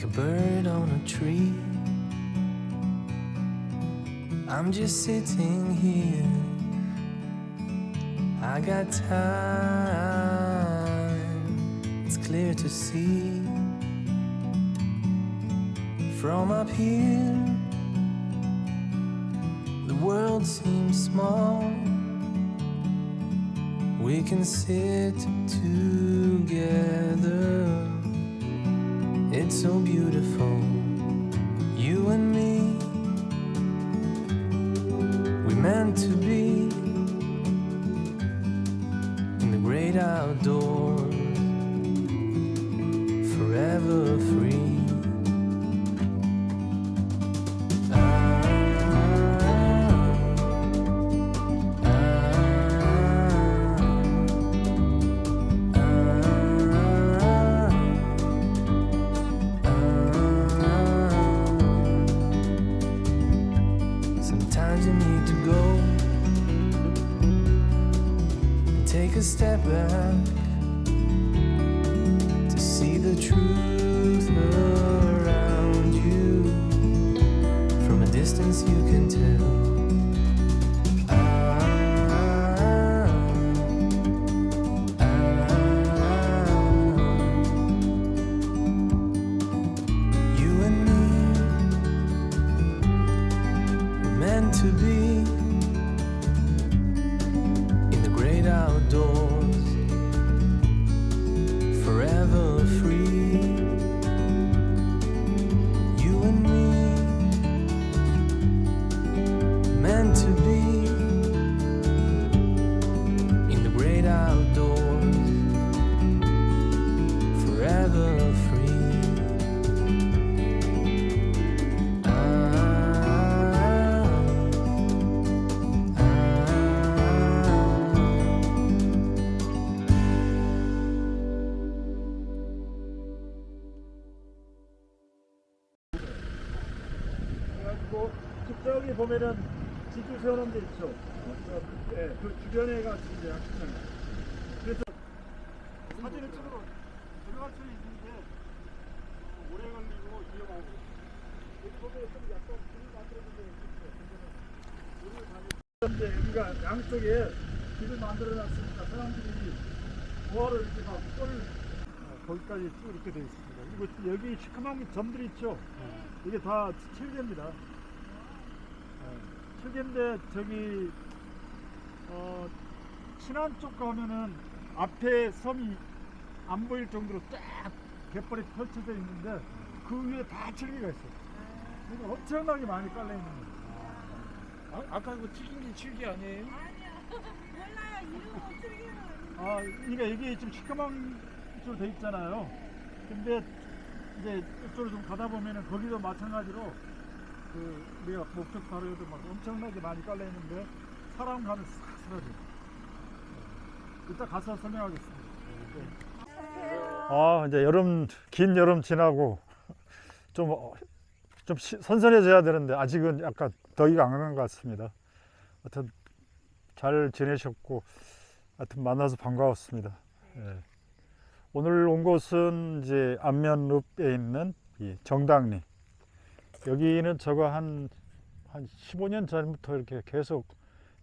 a bird on a tree. I'm just sitting here. I got time. It's clear to see from up here. The world seems small. We can sit together. It's so beautiful, you and me. We meant to be in the great outdoors, forever free. Sometimes you need to go and take a step back to see the truth around you. From a distance you can tell. You and me were meant to be in the great outdoors, forever free. You and me meant to be in the great outdoors, forever free. 그리고 저기 보면은 지주 세워놓은 데 있죠. 예, 그 주변에가 이제 학생들. 그래서 사진을 찍으러 들어갈 수 있는데 오래 걸리고 위험하고. 여기 보면 좀 약간 길이 만들어진 데 있죠. 여기가 양쪽에 길을 만들어놨으니까 사람들이 조화를 이렇게 막 거기까지 쭉 이렇게 되어 있습니다. 그리고 여기 시커먼 점들이 있죠. 이게 다 철개입니다. 철개인데 저기 친안 쪽 가면은 앞에 섬이 안 보일 정도로 쫙 갯벌이 펼쳐져 있는데 그 위에 다 철개가 있어요. 그러니까 엄청나게 많이 깔려 있는 거예요. 아까 그 튀긴 게 칠기 아니에요? 아니야. 몰라요. 이름 어떻게 그러니까 이게 좀 시커먼 쪽으로 돼 있잖아요. 근데 이제 이쪽으로 좀 가다 보면은 거기도 마찬가지로 그 우리가 목적 바로에도 막 엄청나게 많이 깔려 있는데 사람 가면 싹 사라져요. 이따 가서 설명하겠습니다. 이제 긴 여름 지나고 좀 선선해져야 되는데 아직은 약간 더위가 안 간 것 같습니다. 하여튼 잘 지내셨고 하여튼 만나서 반가웠습니다. 예. 오늘 온 곳은 이제 안면읍에 있는 이 정당리. 여기는 제가 한 15년 전부터 이렇게 계속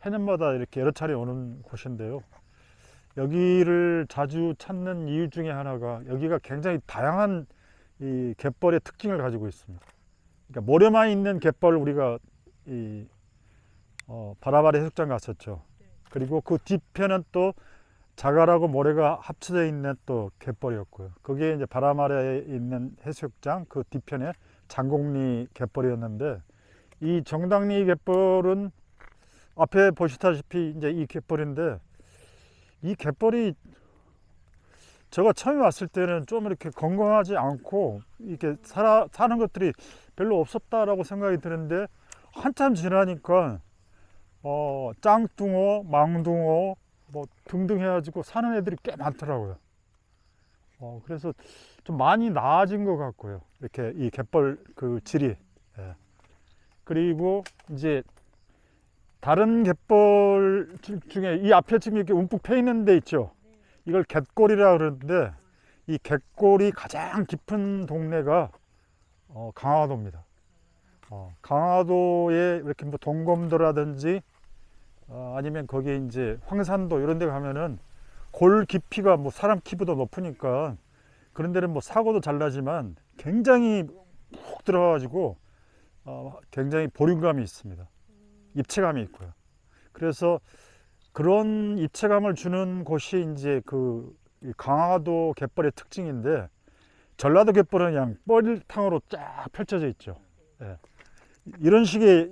해년마다 이렇게 여러 차례 오는 곳인데요. 여기를 자주 찾는 이유 중에 하나가 여기가 굉장히 다양한 이 갯벌의 특징을 가지고 있습니다. 그러니까 모래만 있는 갯벌 우리가 바라바리 해수욕장 갔었죠. 그리고 그 뒤편은 또 자갈하고 모래가 합쳐져 있는 또 갯벌이었고요. 그게 이제 바람 아래에 있는 해수욕장 그 뒤편에 장곡리 갯벌이었는데 이 정당리 갯벌은 앞에 보시다시피 이제 이 갯벌인데 이 갯벌이 제가 처음에 왔을 때는 좀 이렇게 건강하지 않고 이렇게 사는 것들이 별로 없었다라고 생각이 드는데 한참 지나니까 짱뚱어, 망둥어 뭐 등등 해가지고 사는 애들이 꽤 많더라고요. 그래서 좀 많이 나아진 것 같고요. 이렇게 이 갯벌 그 질이. 예. 그리고 이제 다른 갯벌 중에 이 앞에 지금 이렇게 움푹 패 있는 데 있죠. 이걸 갯골이라 그러는데 이 갯골이 가장 깊은 동네가 강화도입니다. 강화도에 이렇게 뭐 동검도라든지 아니면 거기 이제 황산도 이런 데 가면은 골 깊이가 뭐 사람 키보다 높으니까 그런 데는 뭐 사고도 잘 나지만 굉장히 푹 들어가가지고 굉장히 보륜감이 있습니다. 입체감이 있고요. 그래서 그런 입체감을 주는 곳이 이제 이 강화도 갯벌의 특징인데, 전라도 갯벌은 그냥 뻘탕으로 쫙 펼쳐져 있죠. 예. 이런 식의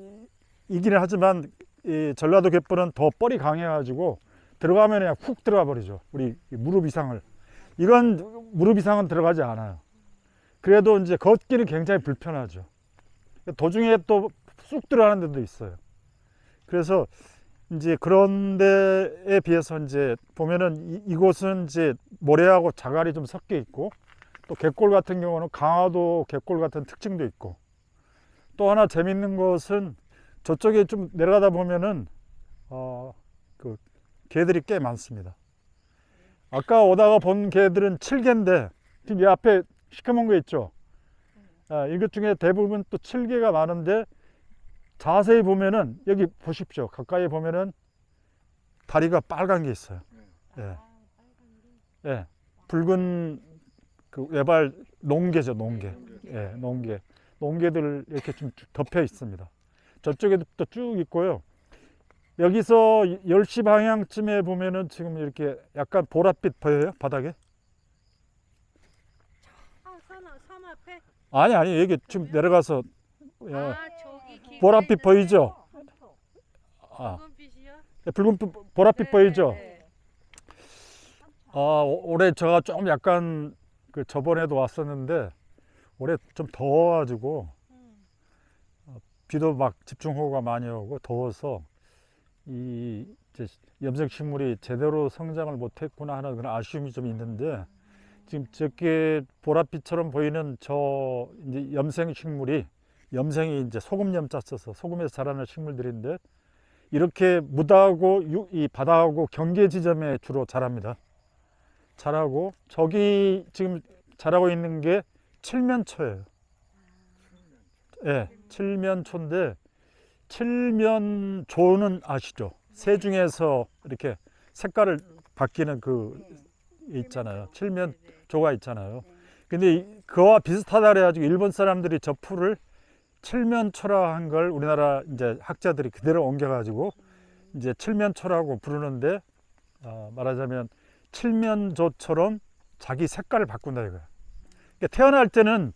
이기는 하지만 이 전라도 갯벌은 더 뻘이 강해가지고 들어가면 그냥 훅 들어가 버리죠. 우리 무릎 이상을. 이건 무릎 이상은 들어가지 않아요. 그래도 이제 걷기는 굉장히 불편하죠. 도중에 또 쑥 들어가는 데도 있어요. 그래서 이제 그런 데에 비해서 이제 보면은 이곳은 이제 모래하고 자갈이 좀 섞여 있고, 또 갯골 같은 경우는 강화도 갯골 같은 특징도 있고, 또 하나 재밌는 것은 저쪽에 좀 내려가다 보면은 그 개들이 꽤 많습니다. 아까 오다가 본 개들은 7개인데 지금 이 앞에 시커먼 거 있죠. 이것 중에 대부분 또 7개가 많은데, 자세히 보면은 여기 보십시오. 가까이 보면은 다리가 빨간 게 있어요. 예. 예. 붉은 그 외발 농개죠, 농개. 예, 농개. 농개들 이렇게 좀 덮여 있습니다. 저쪽에도 또 쭉 있고요. 여기서 10시 방향쯤에 보면은 지금 이렇게 약간 보랏빛 보여요? 바닥에? 섬 앞에? 아니, 여기 지금 내려가서 저기 보랏빛 보이죠? 붉은빛이요? 붉은 보랏빛 보이죠? 네. 올해 제가 좀 약간 그 저번에도 왔었는데 올해 좀 더워가지고 비도 막 집중호우가 많이 오고 더워서 이 이제 염색식물이 제대로 성장을 못했구나 하는 그런 아쉬움이 좀 있는데, 지금 저게 보랏빛처럼 보이는 저 이제 염생이 이제 소금염자 써서 소금에서 자라는 식물들인데, 이렇게 무다하고 이 바다하고 경계 지점에 주로 자랍니다. 자라고 저기 지금 자라고 있는 게 칠면초예요. 예, 칠면초인데, 칠면조는 아시죠? 새 중에서 이렇게 색깔을 바뀌는 그 있잖아요. 칠면조가 있잖아요. 근데 그와 비슷하다 그래가지고 일본 사람들이 저 풀을 칠면초라 한 걸 우리나라 이제 학자들이 그대로 옮겨가지고 이제 칠면초라고 부르는데, 말하자면 칠면조처럼 자기 색깔을 바꾼다 이거야. 그러니까 태어날 때는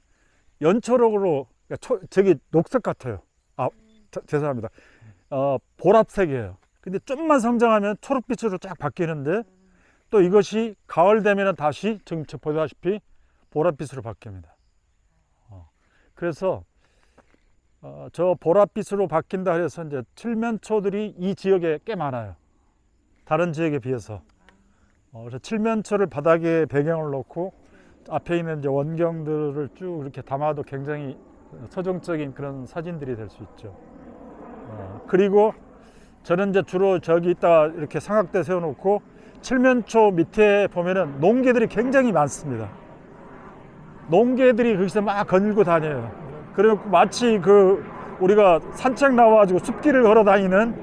연초록으로, 그러니까 저기 녹색 같아요. 죄송합니다. 보랏색이에요. 근데 좀만 성장하면 초록빛으로 쫙 바뀌는데, 또 이것이 가을 되면 다시 지금 보다시피 보랏빛으로 바뀝니다. 그래서 저 보랏빛으로 바뀐다 해서 이제 칠면초들이 이 지역에 꽤 많아요. 다른 지역에 비해서. 그래서 칠면초를 바닥에 배경을 놓고 앞에 있는 이제 원경들을 쭉 이렇게 담아도 굉장히 서정적인 그런 사진들이 될 수 있죠. 그리고 저는 이제 주로 저기 있다가 이렇게 삼각대 세워놓고 칠면초 밑에 보면은 농개들이 굉장히 많습니다. 농개들이 거기서 막 거닐고 다녀요. 그리고 마치 그 우리가 산책 나와가지고 숲길을 걸어 다니는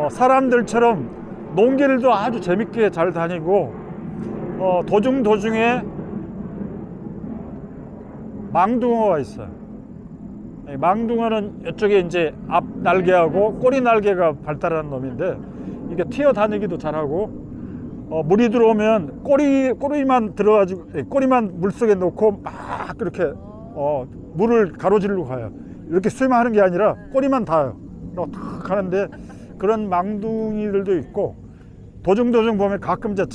사람들처럼 농개들도 아주 재밌게 잘 다니고, 도중에 망둥어가 있어요. 망둥어는 이쪽에 이제 앞 날개하고 꼬리 날개가 발달한 놈인데, 이게 튀어다니기도 잘하고, 물이 들어오면 꼬리만 들어가지고 꼬리만 물 속에 넣고 막 그렇게 물을 가로지르고 가요. 이렇게 수영하는 게 아니라 꼬리만 닿아요. 그리고 탁 가는데, 그런 망둥이들도 있고, 도중 보면 가끔 이제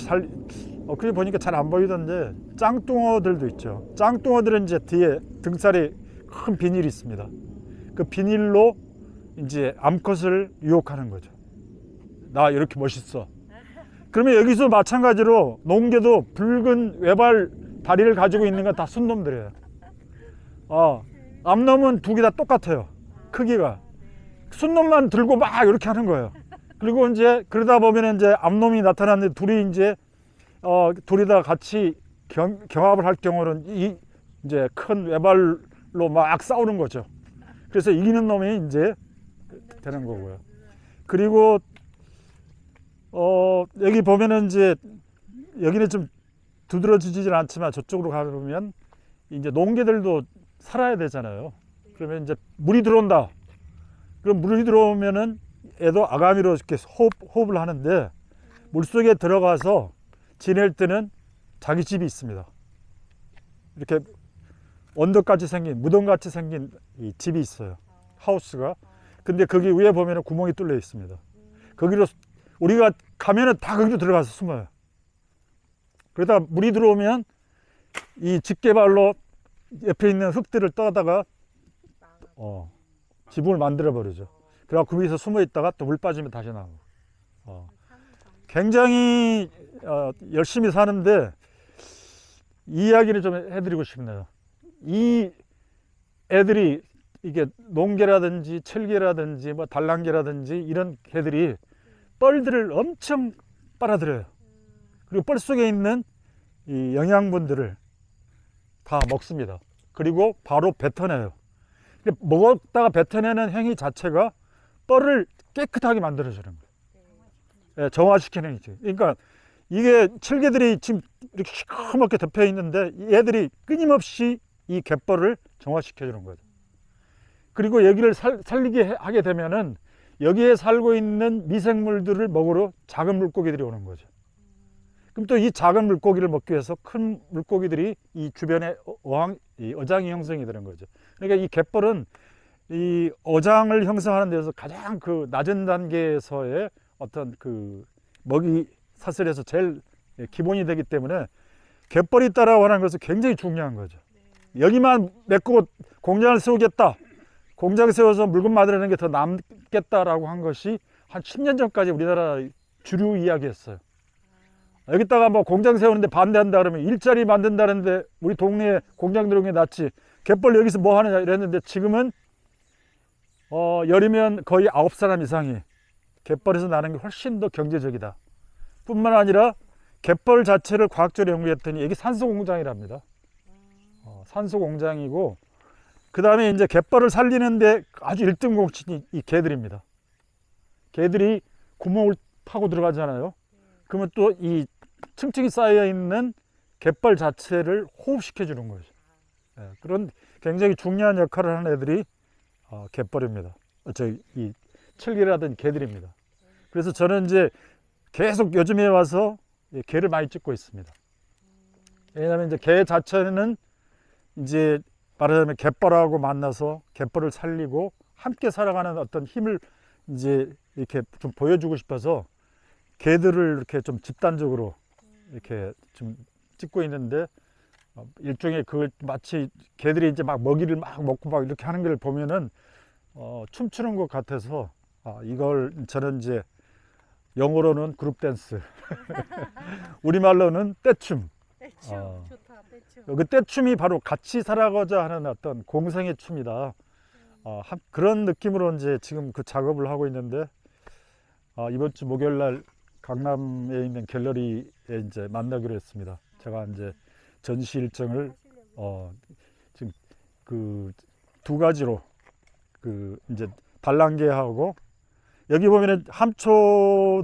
그게 보니까 잘 안 보이던데 짱뚱어들도 있죠. 짱뚱어들은 이제 뒤에 등살이 큰 비닐이 있습니다. 그 비닐로 이제 암컷을 유혹하는 거죠. 나 이렇게 멋있어. 그러면 여기서 마찬가지로 농개도 붉은 외발 다리를 가지고 있는 건 다 순놈들이에요. 암놈은 두 개 다 똑같아요. 크기가. 순놈만 들고 막 이렇게 하는 거예요. 그리고 이제 그러다 보면 이제 암놈이 나타났는데 둘이 다 같이 경합을 할 경우는 이제 큰 외발로 개벌로 막 싸우는 거죠. 그래서 이기는 놈이 이제 되는 거고요. 그리고 여기 보면은 이제 여기는 좀 두드러지질 않지만 저쪽으로 가보면 이제 농개들도 살아야 되잖아요. 그러면 이제 물이 들어온다. 그럼 물이 들어오면은 애도 아가미로 이렇게 호흡을 하는데 물속에 들어가서 지낼 때는 자기 집이 있습니다. 이렇게 언덕같이 생긴, 무덤같이 생긴 이 집이 있어요. 하우스가. 근데 거기 위에 보면은 구멍이 뚫려 있습니다. 거기로 우리가 가면은 다 거기로 들어가서 숨어요. 그러다 물이 들어오면 이 집게발로 옆에 있는 흙들을 떠다가 지붕을 만들어 버리죠. 그래서 거기서 숨어 있다가 또 물 빠지면 다시 나오고. 굉장히 열심히 사는데 이 이야기를 좀 해드리고 싶네요. 이 애들이 이게 농개라든지 철개라든지 뭐 달랑개라든지 이런 개들이 뻘들을 엄청 빨아들여요. 그리고 뻘 속에 있는 이 영양분들을 다 먹습니다. 그리고 바로 뱉어내요. 먹었다가 뱉어내는 행위 자체가 뻘을 깨끗하게 만들어주는 거예요. 예, 정화시키는 행위죠. 그러니까 이게 철개들이 지금 이렇게 시커멓게 덮여 있는데 얘들이 끊임없이 이 갯벌을 정화시켜주는 거죠. 그리고 여기를 살리게 하게 되면은 여기에 살고 있는 미생물들을 먹으러 작은 물고기들이 오는 거죠. 그럼 또 이 작은 물고기를 먹기 위해서 큰 물고기들이 이 주변에 어장이 형성이 되는 거죠. 그러니까 이 갯벌은 이 어장을 형성하는 데서 가장 그 낮은 단계에서의 어떤 그 먹이 사슬에서 제일 기본이 되기 때문에 갯벌이 따라고 하는 것은 굉장히 중요한 거죠. 여기만 메꾸고 공장을 세우겠다. 공장 세워서 물건 만들어내는 게 더 남겠다라고 한 것이 한 10년 전까지 우리나라 주류 이야기였어요. 여기다가 뭐 공장 세우는데 반대한다 그러면 일자리 만든다는데 우리 동네에 공장 들어오는 게 낫지. 갯벌 여기서 뭐 하느냐 이랬는데 지금은 열이면 거의 9사람 이상이 갯벌에서 나는 게 훨씬 더 경제적이다. 뿐만 아니라 갯벌 자체를 과학적으로 연구했더니 이게 산소 공장이랍니다. 산소 공장이고 그 다음에 이제 갯벌을 살리는데 아주 1등 공신이 이 개들입니다. 개들이 구멍을 파고 들어가잖아요. 그러면 또 이 층층이 쌓여 있는 갯벌 자체를 호흡시켜 주는 거죠. 그런 굉장히 중요한 역할을 하는 애들이 갯벌입니다. 이 철개라든 개들입니다. 그래서 저는 이제 계속 요즘에 와서 개를 많이 찍고 있습니다. 왜냐하면 이제 개 자체는 이제 말하자면 갯벌하고 만나서 갯벌을 살리고 함께 살아가는 어떤 힘을 이제 이렇게 좀 보여주고 싶어서 개들을 이렇게 좀 집단적으로 이렇게 좀 찍고 있는데 일종의 그걸 마치 개들이 이제 막 먹이를 막 먹고 막 이렇게 하는 걸 보면은 춤추는 것 같아서 이걸 저는 이제 영어로는 그룹 댄스, 우리말로는 떼춤. 떼춤 좋다. 떼춤. 그 떼춤이 바로 같이 살아가자 하는 어떤 공생의 춤이다. 그런 느낌으로 이제 지금 그 작업을 하고 있는데 이번 주 목요일 날 강남에 있는 갤러리에 이제 만나기로 했습니다. 제가 이제 전시 일정을 지금 그 두 가지로 그 이제 달랑개하고 여기 보면은 함초가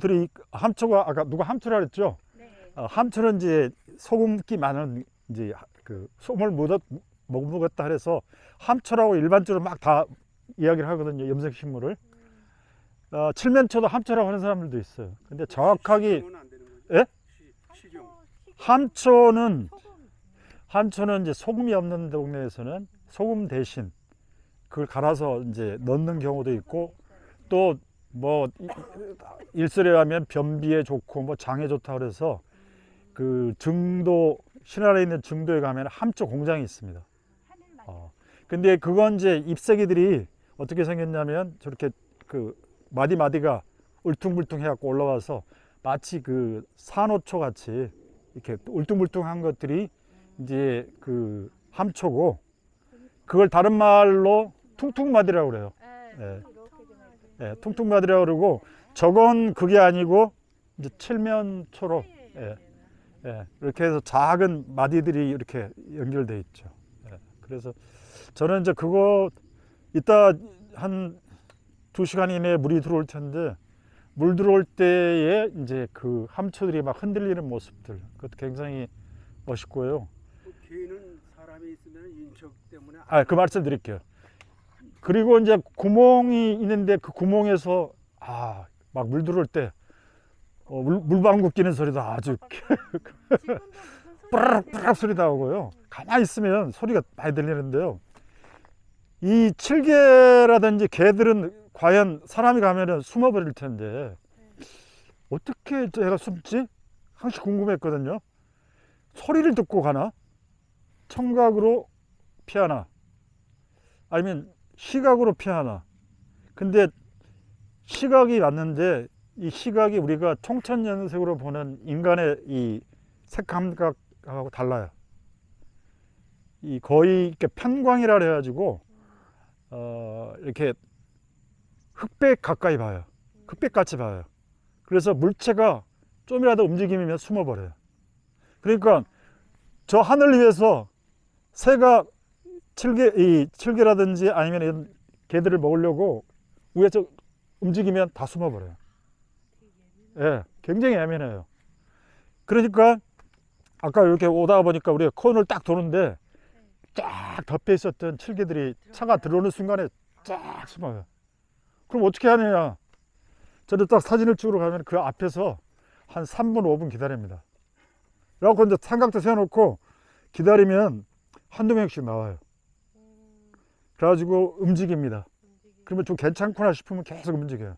아까 누가 함초라 그랬죠? 네. 함초는 이제 소금기 많은 이제 그 솜을 먹었다 그래서 함초라고 일반적으로 막 다 이야기를 하거든요. 염색식물을. 칠면초도 함초라고 하는 사람들도 있어요. 근데 정확하게 예? 함초는 이제 소금이 없는 동네에서는 소금 대신 그걸 갈아서 이제 넣는 경우도 있고 또 뭐 일설에 하면 변비에 좋고 뭐 장에 좋다 그래서 그 증도 신안에 있는 증도에 가면 함초 공장이 있습니다. 근데 그건 이제 잎새기들이 어떻게 생겼냐면 저렇게 그 마디마디가 울퉁불퉁 해갖고 올라와서 마치 그 산호초 같이 이렇게 울퉁불퉁한 것들이 이제 그 함초고 그걸 다른 말로 퉁퉁마디라고 그래요. 예. 예, 퉁퉁마디라고 그러고 저건 그게 아니고 이제 칠면초로 이렇게 해서 작은 마디들이 이렇게 연결돼 있죠. 그래서 저는 이제 그거 이따 한 2시간 이내에 물이 들어올 텐데 물 들어올 때에 이제 그 함초들이 막 흔들리는 모습들 그것도 굉장히 멋있고요. 그 개는 사람이 있으면 인척 때문에 그 말씀 드릴게요. 그리고 이제 구멍이 있는데 그 구멍에서 막 물 들어올 때 물방구 끼는 소리도 아주 지금도 무슨 소리 뿌락뿌락 소리 나오고요. 가만히 있으면 소리가 많이 들리는데요. 이 칠개라든지 개들은 과연 사람이 가면은 숨어버릴 텐데 어떻게 얘가 숨지? 항상 궁금했거든요. 소리를 듣고 가나? 청각으로 피하나? 아니면 시각으로 피하나? 근데 시각이 맞는데 이 시각이 우리가 총천연색으로 보는 인간의 이 색감각하고 달라요. 이 거의 이렇게 편광이라 그래가지고 이렇게 흑백 가까이 봐요. 흑백 같이 봐요. 그래서 물체가 좀이라도 움직이면 숨어버려요. 그러니까 저 하늘 위에서 새가 칠개라든지 아니면 이런 개들을 먹으려고 위에서 움직이면 다 숨어버려요. 예, 굉장히 예민해요. 그러니까 아까 이렇게 오다 보니까 우리가 코너를 딱 도는데 쫙 덮여 있었던 칠개들이 차가 들어오는 순간에 쫙 숨어요. 그럼 어떻게 하느냐? 저는 딱 사진을 찍으러 가면 그 앞에서 한 3분, 5분 기다립니다. 그래갖고 이제 삼각대 세워놓고 기다리면 한두 명씩 나와요. 그래가지고 움직입니다. 그러면 좀 괜찮구나 싶으면 계속 움직여요.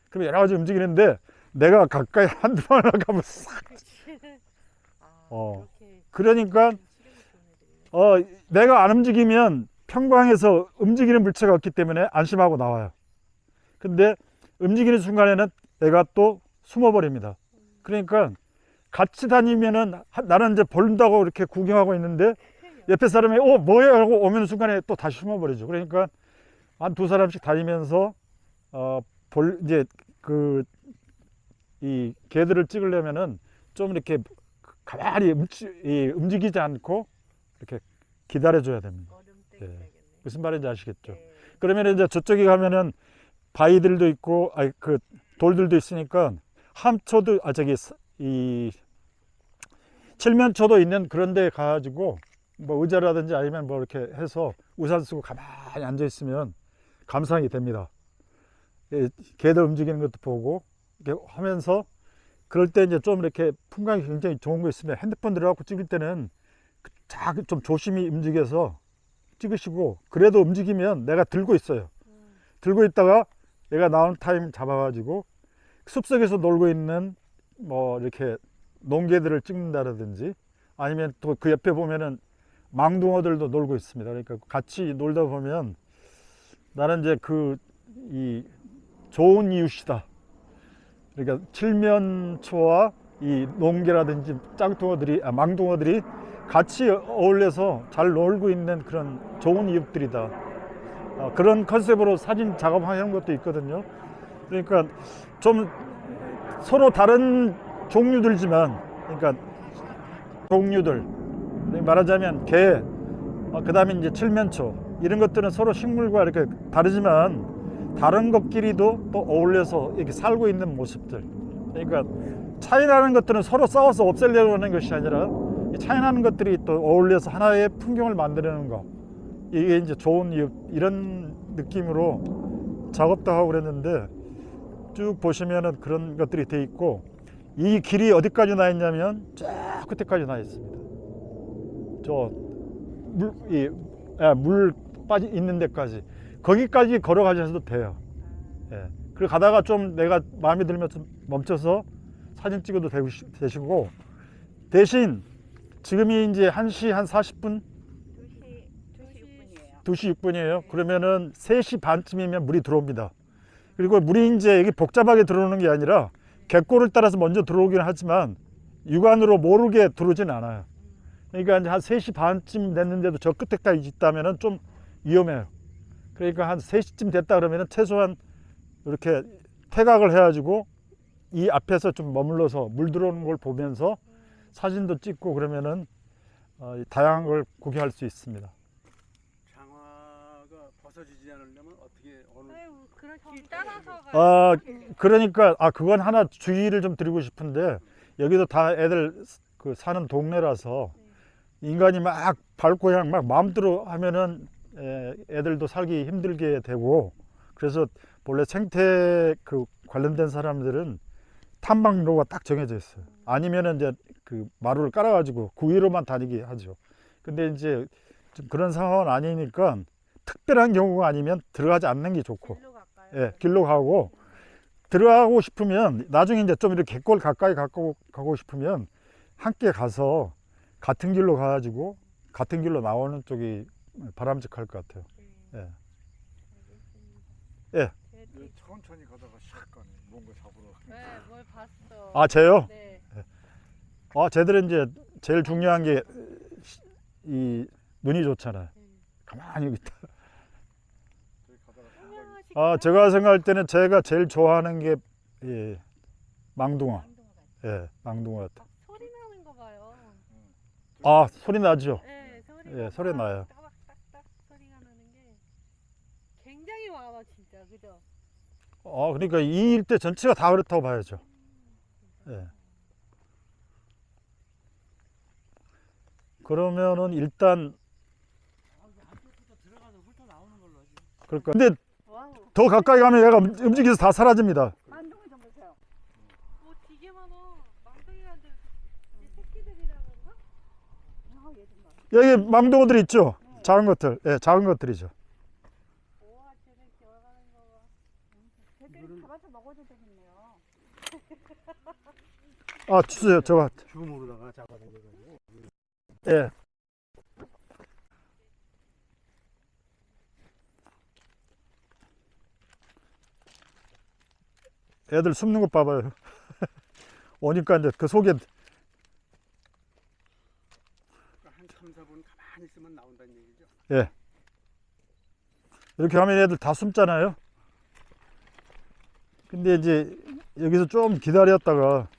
그러면 여러 가지 움직이는데 내가 가까이 한두 번 가면 싹. 그러니까 내가 안 움직이면 평광에서 움직이는 물체가 없기 때문에 안심하고 나와요. 근데 움직이는 순간에는 얘가 또 숨어버립니다. 그러니까 같이 다니면은 나는 이제 본다고 이렇게 구경하고 있는데 옆에 사람이 뭐야 하고 오면 순간에 또 다시 숨어버리죠. 그러니까 한 두 사람씩 다니면서 이제 이 개들을 찍으려면은 좀 이렇게 가만히 움직이지 않고 이렇게 기다려줘야 됩니다. 예. 무슨 말인지 아시겠죠? 그러면 이제 저쪽에 가면은 바위들도 있고, 그 돌들도 있으니까 함초도 이 칠면초도 있는 그런 데 가가지고 뭐 의자라든지 아니면 뭐 이렇게 해서 우산 쓰고 가만히 앉아 있으면 감상이 됩니다. 개들 움직이는 것도 보고 이렇게 하면서 그럴 때 이제 좀 이렇게 풍광이 굉장히 좋은 거 있으면 핸드폰 들어가고 찍을 때는 좀 조심히 움직여서 찍으시고 그래도 움직이면 내가 들고 있어요. 들고 있다가 얘가 나오는 타임 잡아가지고 숲속에서 놀고 있는 뭐 이렇게 농개들을 찍는다든지 아니면 또 그 옆에 보면은 망둥어들도 놀고 있습니다. 그러니까 같이 놀다 보면 나는 이제 이 좋은 이웃이다. 그러니까 칠면초와 이 농개라든지 망둥어들이 같이 어울려서 잘 놀고 있는 그런 좋은 이웃들이다. 그런 컨셉으로 사진 작업하는 것도 있거든요. 그러니까 좀 서로 다른 종류들지만, 그러니까 종류들, 말하자면 개, 그 다음에 이제 칠면초 이런 것들은 서로 식물과 이렇게 다르지만 다른 것끼리도 또 어울려서 이렇게 살고 있는 모습들. 그러니까 차이나는 것들은 서로 싸워서 없애려고 하는 것이 아니라 이 차이나는 것들이 또 어울려서 하나의 풍경을 만드는 거. 이게 이제 좋은 이웃, 이런 느낌으로 작업도 하고 그랬는데 쭉 보시면은 그런 것들이 돼 있고 이 길이 어디까지 나 있냐면 쫙 끝에까지 나 있습니다. 물 빠져 있는 데까지 거기까지 걸어가셔도 돼요. 예. 그리고 가다가 좀 내가 마음에 들면 좀 멈춰서 사진 찍어도 되시고 대신 지금이 이제 1시 한 40분 2시 6분이에요. 그러면은 3시 반쯤이면 물이 들어옵니다. 그리고 물이 이제 여기 복잡하게 들어오는 게 아니라 갯골을 따라서 먼저 들어오긴 하지만 육안으로 모르게 들어오진 않아요. 그러니까 이제 한 3시 반쯤 됐는데도 저 끝에까지 있다면은 좀 위험해요. 그러니까 한 3시쯤 됐다 그러면은 최소한 이렇게 태각을 해가지고 이 앞에서 좀 머물러서 물 들어오는 걸 보면서 사진도 찍고 그러면은 다양한 걸 구경할 수 있습니다. 벗어지지 않으려면 어떻게 어느 아유, 그런 길 따라서 아, 가요. 그러니까 그건 하나 주의를 좀 드리고 싶은데 여기도 다 애들 그 사는 동네라서 인간이 막 밟고 그냥 막 마음대로 하면은 애들도 살기 힘들게 되고 그래서 본래 생태 그 관련된 사람들은 탐방로가 딱 정해져 있어요. 아니면은 이제 그 마루를 깔아가지고 그 위로만 다니게 하죠. 근데 이제 좀 그런 상황은 아니니까 특별한 경우가 아니면 들어가지 않는 게 좋고, 길로 갈까요? 예, 길로 가고 들어가고 싶으면 나중에 이제 좀 이렇게 갯골 가까이 가고 싶으면 함께 가서 같은 길로 가가지고 같은 길로 나오는 쪽이 바람직할 것 같아요. 예. 예. 천천히 가다가 샥 가네. 뭔가 잡으러. 네, 뭘 봤어. 아, 쟤요? 네. 쟤들은 이제 제일 중요한 게 이 눈이 좋잖아요. 가만히 여기 있다. 저기 가다가 투명하시구나. 제가 생각할 때는 제가 제일 좋아하는 게 망둥어. 예, 망둥어 같아. 소리 나는 거 봐요. 소리 나죠? 네, 예, 소리 나요. 따박따박 소리가 나는 게 굉장히 많아 진짜, 그죠? 그러니까 이 일대 전체가 다 그렇다고 봐야죠. 예. 그러면은 일단 그러니까 근데 와우. 더 가까이 가면 얘가 움직여서 다 사라집니다. 만둥이 좀 보세요. 뭐 되게 많아. 망둥이가 이제 새끼들이라 그런가? 얘 좀 봐. 여기 망둥어들 있죠? 작은 것들, 예, 작은 것들이죠. 우와, 쟤네 기어가는 거 봐. 쟤들 잡아서 먹어도 되겠네요. 주세요, 저거. 줌으로다가 잡아당겨가지고 예. 애들 숨는 것 봐봐요. 오니까 이제 그 속에 한 3, 4분 가만히 있으면 나온다는 얘기죠. 이렇게 하면 애들 다 숨잖아요. 근데 이제 여기서 좀 기다렸다가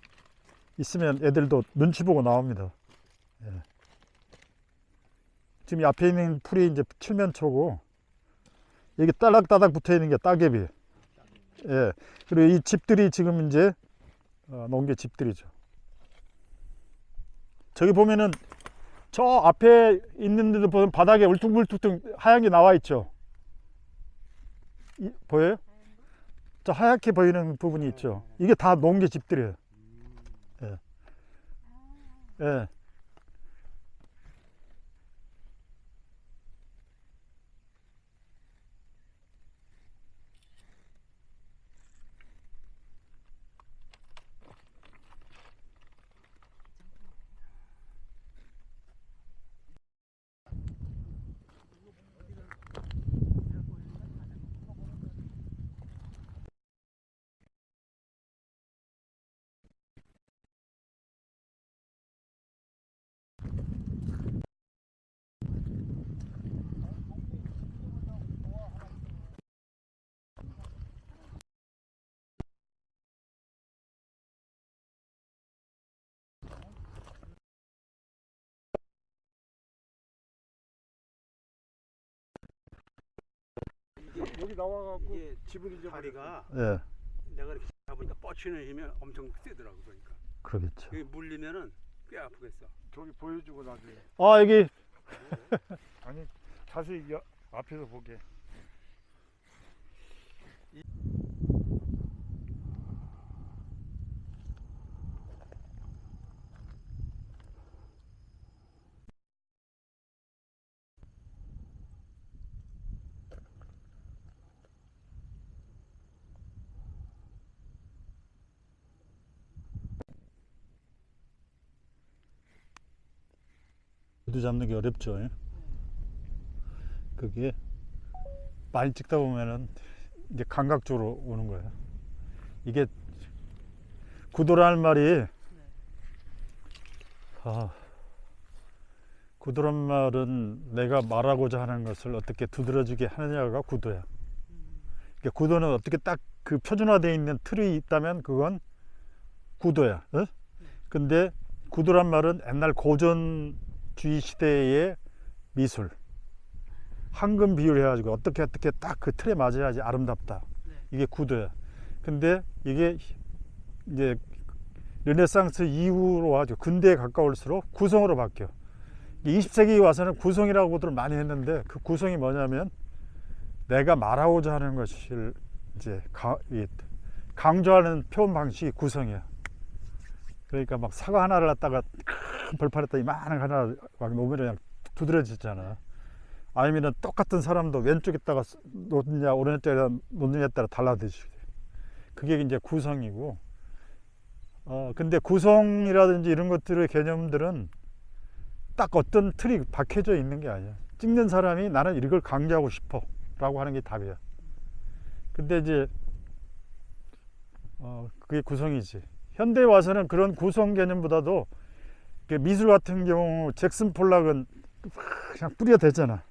있으면 애들도 눈치 보고 나옵니다. 예. 지금 이 앞에 있는 풀이 이제 칠면초고 여기 따닥따닥 붙어 있는 게 따개비. 예. 그리고 이 집들이 지금 이제 놓은 게 집들이죠. 저기 보면은 저 앞에 있는 데도 보면 바닥에 울퉁불퉁 하얀 게 나와 있죠. 보여요? 저 하얗게 보이는 부분이 있죠. 이게 다 놓은 게 집들이에요. 예. 예. 여기 나와갖고 이게 집을 다리가 예. 내가 이렇게 잡으니까 뻗치는 힘이 엄청 세더라고. 그러니까 그러겠죠. 여기 물리면은 꽤 아프겠어. 저기 보여주고 나중에. 여기 아니 자세히 앞에서 보게. 구두 잡는 게 어렵죠. 예? 그게 많이 찍다 보면은 이제 감각적으로 오는 거예요. 이게 구도라는 말이 구도란 말은 내가 말하고자 하는 것을 어떻게 두드러지게 하느냐가 구도야. 그러니까 구도는 어떻게 딱 그 표준화되어 있는 틀이 있다면 그건 구도야. 어? 근데 구도란 말은 옛날 고전주의 시대의 미술, 황금 비율 해가지고 어떻게 딱 그 틀에 맞아야지 아름답다. 네. 이게 구도야. 근데 이게 이제 르네상스 이후로 아주 근대에 가까울수록 구성으로 바뀌어. 20세기 와서는 구성이라고들 많이 했는데 그 구성이 뭐냐면 내가 말하고자 하는 것을 이제 강조하는 표현 방식이 구성이야. 그러니까 막 사과 하나를 갖다가 큰 벌판에다 이만한 하나 막 놓으면 그냥 두드러지잖아. 아니면 똑같은 사람도 왼쪽에다가 놓느냐 오른쪽에다 놓느냐에 따라 달라지지. 그게 이제 구성이고. 근데 구성이라든지 이런 것들의 개념들은 딱 어떤 틀이 박혀져 있는 게 아니야. 찍는 사람이 나는 이걸 강조하고 싶어 라고 하는 게 답이야. 근데 이제 그게 구성이지. 현대에 와서는 그런 구성 개념보다도 미술 같은 경우 잭슨 폴락은 그냥 뿌려대잖아.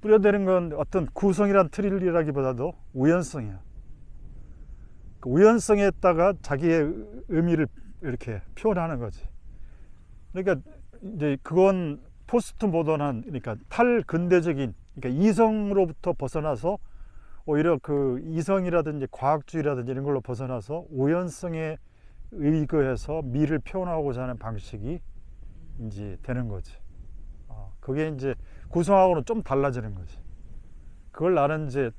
뿌려대는 건 어떤 구성이란 틀이라기보다도 우연성이야. 그 우연성에다가 자기의 의미를 이렇게 표현하는 거지. 그러니까 이제 그건 포스트 모던한, 그러니까 탈근대적인, 그러니까 이성으로부터 벗어나서 오히려 그 이성이라든지 과학주의라든지 이런 걸로 벗어나서 우연성에 의거해서 미를 표현하고자 하는 방식이 이제 되는 거지. 그게 이제 구성하고는 좀 달라지는 거지. 그걸 나는 이제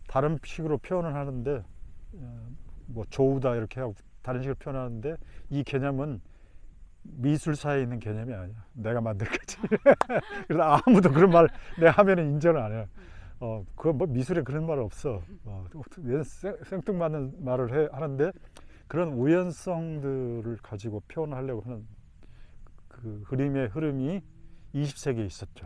다른 식으로 표현을 하는데, 뭐 조우다 이렇게 하고 다른 식으로 표현하는데, 이 개념은 미술사에 있는 개념이 아니야. 내가 만든 거지. 그래서 아무도 그런 말 내가 하면은 인정을 안 해. 그건 뭐 미술에 그런 말 없어. 생뚱맞는 말을 하는데, 그런 우연성들을 가지고 표현하려고 하는 그 그림의 흐름이 20세기에 있었죠.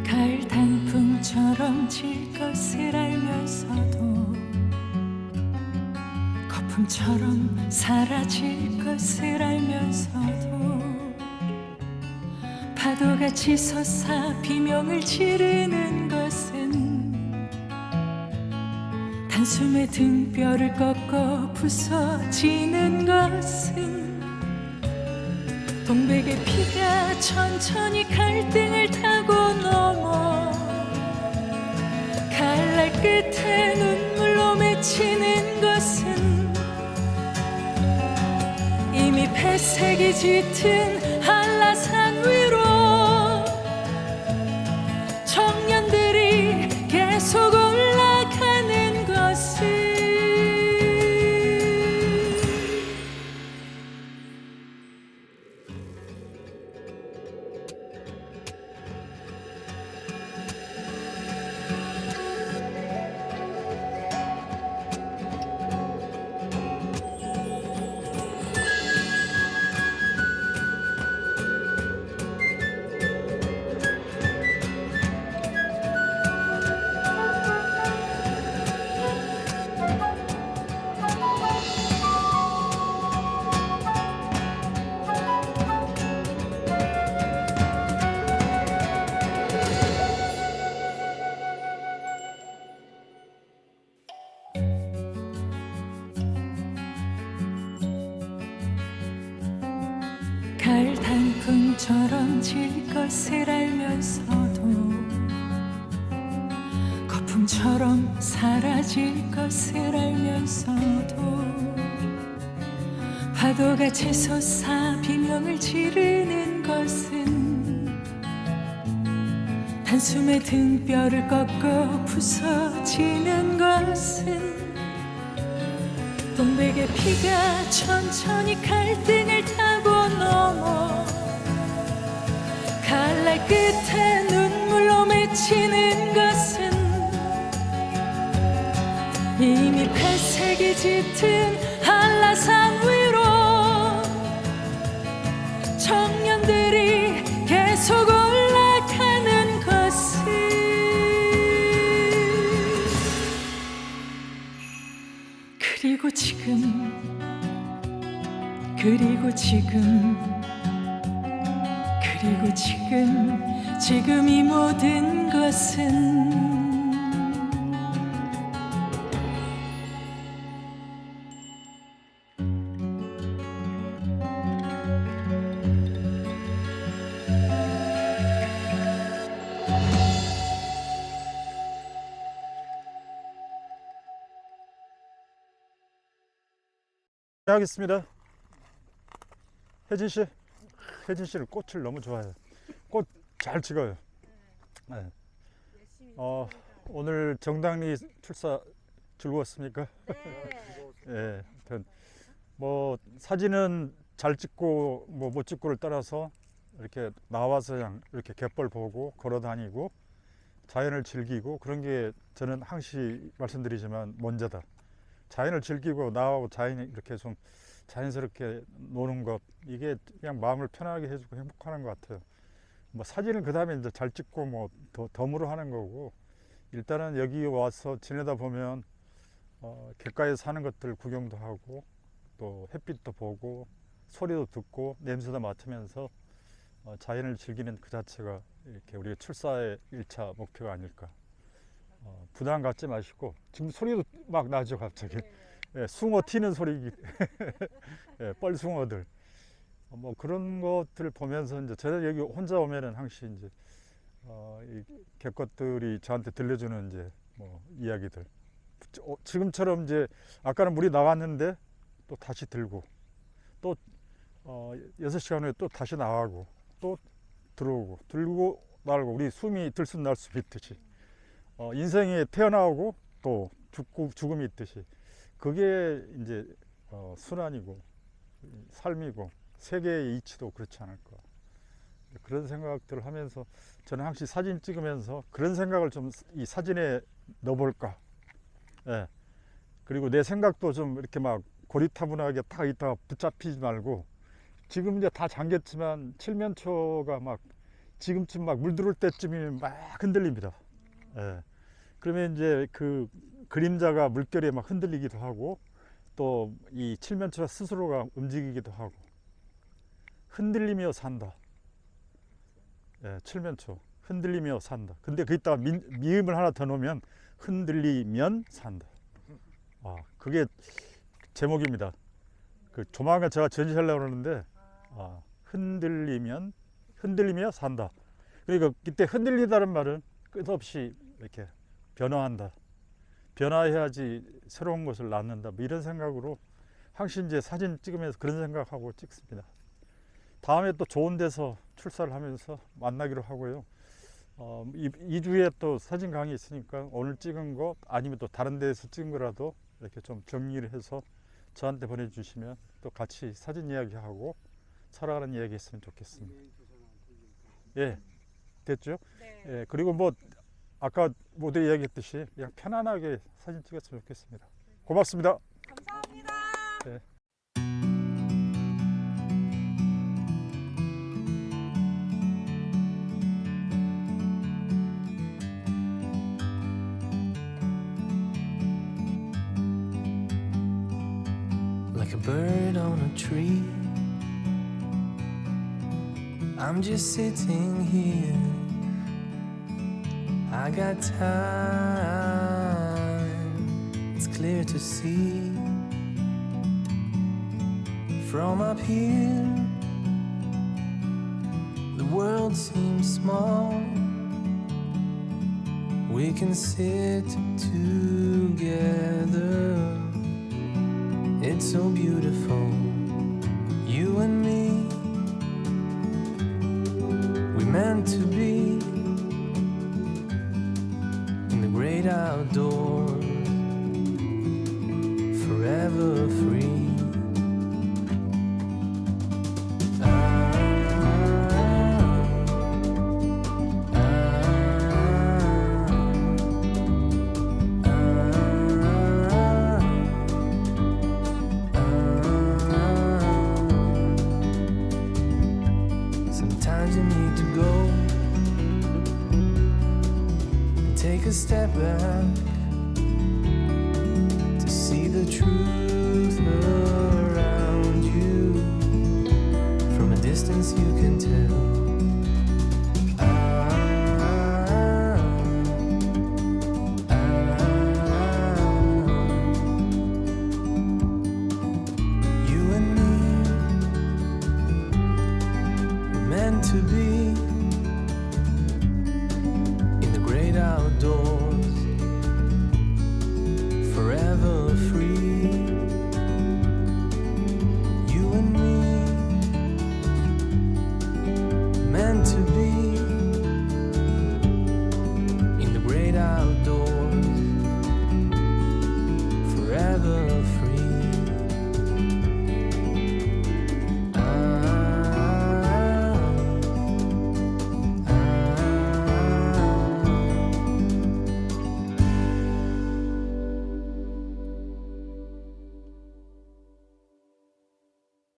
가을 단풍처럼 질 것을 알면서도 거품처럼 사라질 것을 알면서도 파도같이 솟아 비명을 지르는 것은 단숨에 등뼈를 꺾어 부서지는 것은 동백의 피가 천천히 갈등을 타고 넘어 칼날 끝에 눈물로 맺히는 것은 이미 폐색이 짙은 한라산 위로 청년들이 계속 올라가는 것은 가을 단풍처럼 질 것을 알면서도 거품처럼 사라질 것을 알면서도 파도같이 솟아 비명을 지르는 것은 단숨에 등뼈를 꺾어 부서지는 것은 동백의 피가 천천히 갈등을 타고 넘어 칼날 끝에 눈물로 맺히는 것은 이미 폐색 색이 짙은 한라산 위로 청년들이 계속 올라가는 것은 그리고 지금 지금 이 모든 것은 하겠습니다. 혜진 씨는 꽃을 너무 좋아해요. 꽃 잘 찍어요. 네. 오늘 정당리 출사 즐거웠습니까? 예, 하여튼 뭐 사진은 잘 찍고 뭐 못 찍고를 따라서 이렇게 나와서 그냥 이렇게 갯벌 보고 걸어 다니고 자연을 즐기고 그런 게 저는 항시 말씀드리지만 먼저다. 자연을 즐기고 나하고 자연이 이렇게 좀 자연스럽게 노는 것, 이게 그냥 마음을 편하게 해주고 행복하는 것 같아요. 뭐 사진은 그 다음에 이제 잘 찍고 뭐 덤으로 하는 거고, 일단은 여기 와서 지내다 보면 갯가에 사는 것들 구경도 하고 또 햇빛도 보고 소리도 듣고 냄새도 맡으면서 자연을 즐기는 그 자체가 이렇게 우리가 출사의 1차 목표가 아닐까. 부담 갖지 마시고, 지금 소리도 막 나죠 갑자기. 예, 숭어 튀는 소리, 예, 뻘숭어들, 뭐 그런 것들을 보면서 이제 저는 여기 혼자 오면은 항시 이제 이 갯것들이 저한테 들려주는 이제 뭐 이야기들, 지금처럼 이제 아까는 물이 나왔는데 또 다시 들고 또 6시간 후에 또 다시 나가고 또 들어오고 들고 말고 우리 숨이 들숨날숨 있듯이 인생에 태어나오고 또 죽고 죽음이 있듯이 그게 이제 순환이고 삶이고 세계의 이치도 그렇지 않을까, 그런 생각들을 하면서 저는 항상 사진 찍으면서 그런 생각을 좀 이 사진에 넣어볼까. 예. 그리고 내 생각도 좀 이렇게 막 고리타분하게 딱 있다가 붙잡히지 말고, 지금 이제 다 잠겼지만 칠면초가 막 지금쯤 막 물 들어올 때쯤이면 막 흔들립니다. 예. 그러면 이제 그 그림자가 물결에 막 흔들리기도 하고 또 이 칠면초가 스스로가 움직이기도 하고 흔들리며 산다. 예, 칠면초 흔들리며 산다. 근데 거기다가 미음을 하나 더 넣으면 흔들리면 산다. 그게 제목입니다. 그 조만간 제가 전시하려고 그러는데 흔들리며 산다. 그러니까 그때 흔들리다는 말은 끝없이 이렇게 변화한다. 변화해야지 새로운 것을 낳는다. 뭐 이런 생각으로 항상 이제 사진 찍으면서 그런 생각하고 찍습니다. 다음에 또 좋은 데서 출사를 하면서 만나기로 하고요. 2주에 또 사진 강의 있으니까 오늘 찍은 거 아니면 또 다른 데에서 찍은 거라도 이렇게 좀 정리를 해서 저한테 보내주시면 또 같이 사진 이야기하고 살아가는 이야기 했으면 좋겠습니다. 예, 됐죠? 네. 예, 그리고 뭐 아까 모두 이야기했듯이 그냥 편안하게 사진 찍었으면 좋겠습니다. 고맙습니다. 감사합니다. 네. Like a bird on a tree, I'm just sitting here. I got time, it's clear to see. From up here, the world seems small. We can sit together. It's so beautiful, you and me. We're meant to be in the great outdoors, forever free. back